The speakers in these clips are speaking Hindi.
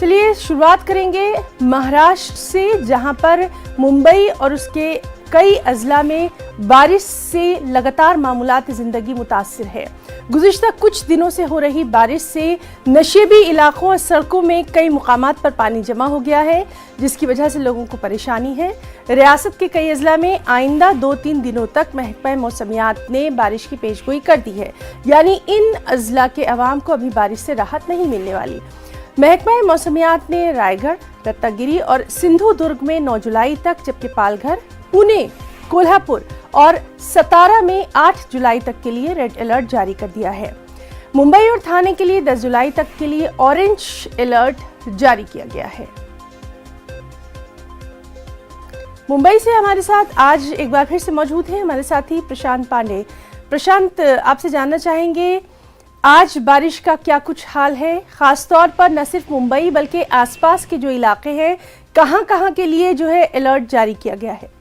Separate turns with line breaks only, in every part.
चलिए शुरुआत करेंगे महाराष्ट्र से, जहां पर मुंबई और उसके कई अजला में बारिश से लगातार मामूलात ज़िंदगी मुतासिर है। गुज़िश्ता कुछ दिनों से हो रही बारिश से नशेबी इलाकों और सड़कों में कई मुकामात पर पानी जमा हो गया है, जिसकी वजह से लोगों को परेशानी है। रियासत के कई अजला में आइंदा 2-3 दिनों तक महकमा मौसमियात ने बारिश की पेशगोई कर दी है, यानी इन अजला के अवाम को अभी बारिश से राहत नहीं मिलने वाली। महकमा मौसमियात ने रायगढ़, रत्नागिरी और सिंधुदुर्ग में 9 जुलाई तक, जबकि पालघर, पुणे, कोल्हापुर और सतारा में 8 जुलाई तक के लिए रेड अलर्ट जारी कर दिया है। मुंबई और ठाणे के लिए 10 जुलाई तक के लिए ऑरेंज अलर्ट जारी किया गया है। मुंबई से हमारे साथ आज एक बार फिर से मौजूद हैं हमारे साथी प्रशांत पांडे। प्रशांत, आपसे जानना चाहेंगे आज बारिश का क्या कुछ हाल है, खासतौर पर न सिर्फ मुंबई बल्कि आसपास के जो इलाके हैं, कहां-कहां के लिए जो है अलर्ट जारी किया गया है?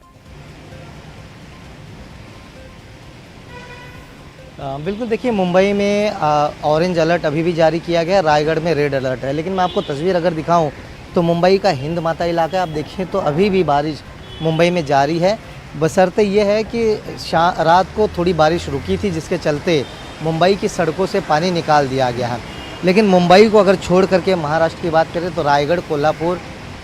बिल्कुल, देखिए मुंबई में ऑरेंज अलर्ट अभी भी जारी किया गया, रायगढ़ में रेड अलर्ट है। लेकिन मैं आपको तस्वीर अगर दिखाऊं तो मुंबई का हिंद माता इलाका आप देखिए तो अभी भी बारिश मुंबई में जारी है। बशर्ते ये है कि रात को थोड़ी बारिश रुकी थी, जिसके चलते मुंबई की सड़कों से पानी निकाल दिया गया है। लेकिन मुंबई को अगर छोड़ करके महाराष्ट्र की बात करें तो रायगढ़, कोल्हापुर,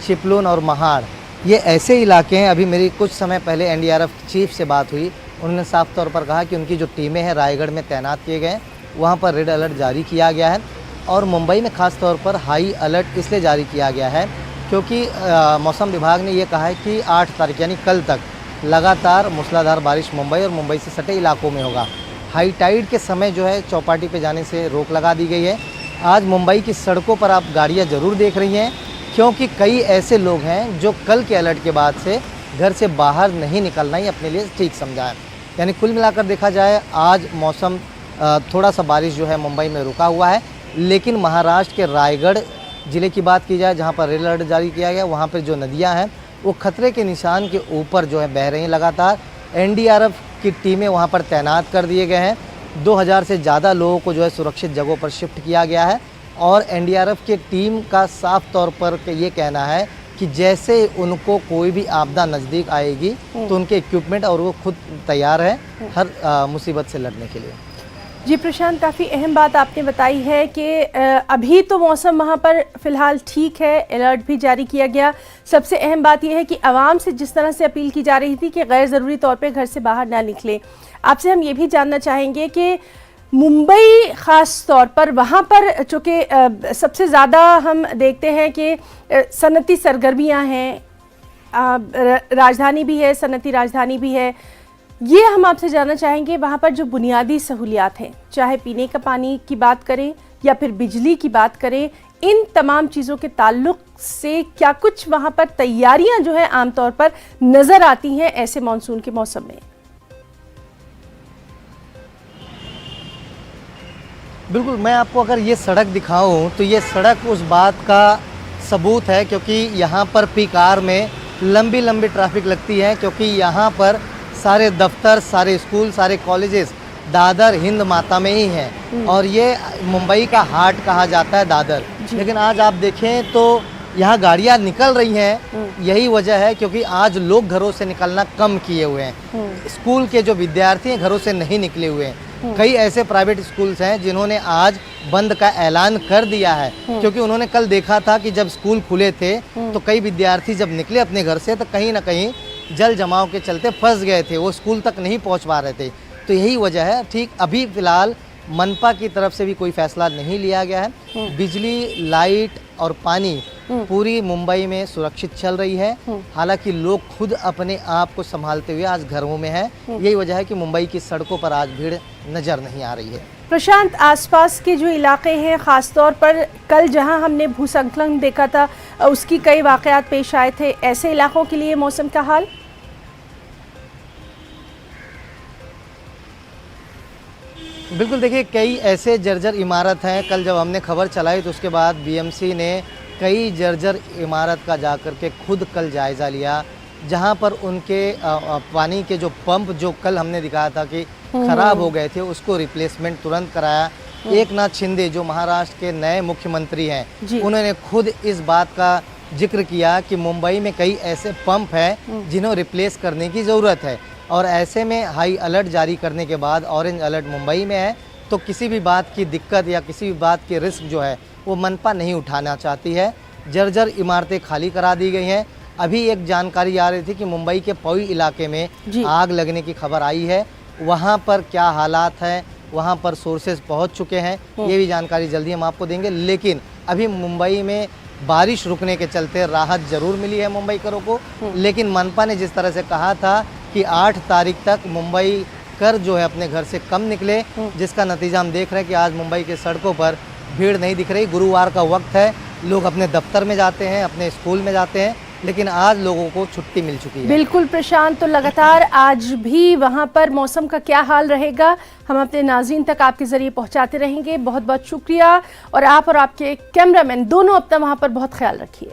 चिपलून और महाड़ ये ऐसे इलाके हैं। अभी मेरी कुछ समय पहले एनडीआरएफ चीफ से बात हुई, उन्होंने साफ तौर पर कहा कि उनकी जो टीमें हैं रायगढ़ में तैनात किए गए हैं, वहाँ पर रेड अलर्ट जारी किया गया है। और मुंबई में ख़ास तौर पर हाई अलर्ट इसलिए जारी किया गया है क्योंकि मौसम विभाग ने ये कहा है कि 8 तारीख यानी कल तक लगातार मूसलाधार बारिश मुंबई और मुंबई से सटे इलाकों में होगा। हाई टाइड के समय जो है चौपाटी पे जाने से रोक लगा दी गई है। आज मुंबई की सड़कों पर आप गाड़ियाँ ज़रूर देख रही हैं, क्योंकि कई ऐसे लोग हैं जो कल के अलर्ट के बाद से घर से बाहर नहीं निकलना ही अपने लिए ठीक समझा है। यानी कुल मिलाकर देखा जाए आज मौसम थोड़ा सा बारिश जो है मुंबई में रुका हुआ है। लेकिन महाराष्ट्र के रायगढ़ ज़िले की बात की जाए, जहाँ पर रेड अलर्ट जारी किया गया, वहाँ पर जो नदियाँ हैं वो खतरे के निशान के ऊपर जो है बह रही हैं लगातार। एनडीआरएफ की टीमें वहाँ पर तैनात कर दिए गए हैं। 2000 से ज़्यादा लोगों को जो है सुरक्षित जगहों पर शिफ्ट किया गया है। और एनडीआरएफ की टीम का साफ तौर पर ये कहना है कि जैसे उनको कोई भी आपदा नज़दीक आएगी तो उनके इक्विपमेंट और वो खुद तैयार है हर मुसीबत से लड़ने के लिए।
जी प्रशांत, काफ़ी अहम बात आपने बताई है कि अभी तो मौसम वहाँ पर फ़िलहाल ठीक है, अलर्ट भी जारी किया गया। सबसे अहम बात यह है कि आवाम से जिस तरह से अपील की जा रही थी कि गैर ज़रूरी तौर पे घर से बाहर ना निकले, आपसे हम ये भी जानना चाहेंगे कि मुंबई ख़ास तौर पर वहाँ पर चूँकि सबसे ज़्यादा हम देखते हैं कि सनती सरगर्मियाँ हैं, राजधानी भी है, सनती राजधानी भी है। ये हम आपसे जानना चाहेंगे वहाँ पर जो बुनियादी सहूलियात हैं, चाहे पीने का पानी की बात करें या फिर बिजली की बात करें, इन तमाम चीज़ों के ताल्लुक से क्या कुछ वहाँ पर तैयारियाँ जो है आमतौर पर नज़र आती हैं ऐसे मानसून के मौसम में?
बिल्कुल, मैं आपको अगर ये सड़क दिखाऊं तो ये सड़क उस बात का सबूत है, क्योंकि यहाँ पर पीक आवर में लंबी लंबी ट्रैफिक लगती है, क्योंकि यहाँ पर सारे दफ्तर, सारे स्कूल, सारे कॉलेजेस दादर हिंद माता में ही हैं। और ये मुंबई का हार्ट कहा जाता है दादर। लेकिन आज आप देखें तो यहाँ गाड़ियाँ निकल रही हैं। यही वजह है क्योंकि आज लोग घरों से निकलना कम किए हुए हैं। स्कूल के जो विद्यार्थी हैं घरों से नहीं निकले हुए हैं। कई ऐसे प्राइवेट स्कूल्स हैं जिन्होंने आज बंद का ऐलान कर दिया है, क्योंकि उन्होंने कल देखा था कि जब स्कूल खुले थे तो कई विद्यार्थी जब निकले अपने घर से तो कहीं ना कहीं जल जमाव के चलते फंस गए थे, वो स्कूल तक नहीं पहुंच पा रहे थे। तो यही वजह है। ठीक अभी फ़िलहाल मनपा की तरफ से भी कोई फैसला नहीं लिया गया है। बिजली, लाइट और पानी पूरी मुंबई में सुरक्षित चल रही है। हालांकि लोग खुद अपने आप को संभालते हुए आज घरों में हैं। यही वजह है कि मुंबई की सड़कों पर आज भीड़ नज़र नहीं आ रही है।
प्रशांत, आसपास के जो इलाके हैं, ख़ासतौर पर कल जहां हमने भूस्खलन देखा था उसकी कई वाक़यात पेश आए थे, ऐसे इलाकों के लिए मौसम का हाल?
बिल्कुल, देखिए कई ऐसे जर्जर इमारत हैं। कल जब हमने खबर चलाई तो उसके बाद बीएमसी ने कई जर्जर इमारत का जाकर के खुद कल जायज़ा लिया, जहां पर उनके पानी के जो पंप जो कल हमने दिखाया था कि ख़राब हो गए थे, उसको रिप्लेसमेंट तुरंत कराया। एकनाथ शिंदे जो महाराष्ट्र के नए मुख्यमंत्री हैं,
जी।
उन्होंने खुद इस बात का जिक्र किया कि मुंबई में कई ऐसे पंप हैं जिन्हें रिप्लेस करने की ज़रूरत है, और ऐसे में हाई अलर्ट जारी करने के बाद ऑरेंज अलर्ट मुंबई में है, तो किसी भी बात की दिक्कत या किसी भी बात की रिस्क जो है वो मनपा नहीं उठाना चाहती है। जर्जर इमारतें खाली करा दी गई हैं। अभी एक जानकारी आ रही थी कि मुंबई के पौई इलाके में
जी।
आग लगने की खबर आई है, वहाँ पर क्या हालात हैं, वहाँ पर सोर्सेज पहुँच चुके हैं, ये भी जानकारी जल्दी हम आपको देंगे। लेकिन अभी मुंबई में बारिश रुकने के चलते राहत जरूर मिली है मुंबईकरों को, लेकिन मनपा ने जिस तरह से कहा था कि 8 तारीख तक मुंबई कर जो है अपने घर से कम निकले, जिसका नतीजा हम देख रहे हैं कि आज मुंबई के सड़कों पर भीड़ नहीं दिख रही। गुरुवार का वक्त है, लोग अपने दफ्तर में जाते हैं, अपने स्कूल में जाते हैं, लेकिन आज लोगों को छुट्टी मिल चुकी है।
बिल्कुल प्रशांत, तो लगातार आज भी वहां पर मौसम का क्या हाल रहेगा हम अपने नाज़रीन तक आपके जरिए पहुंचाते रहेंगे। बहुत बहुत शुक्रिया, और आप और आपके कैमरामैन दोनों अपना वहां पर बहुत ख्याल रखिए।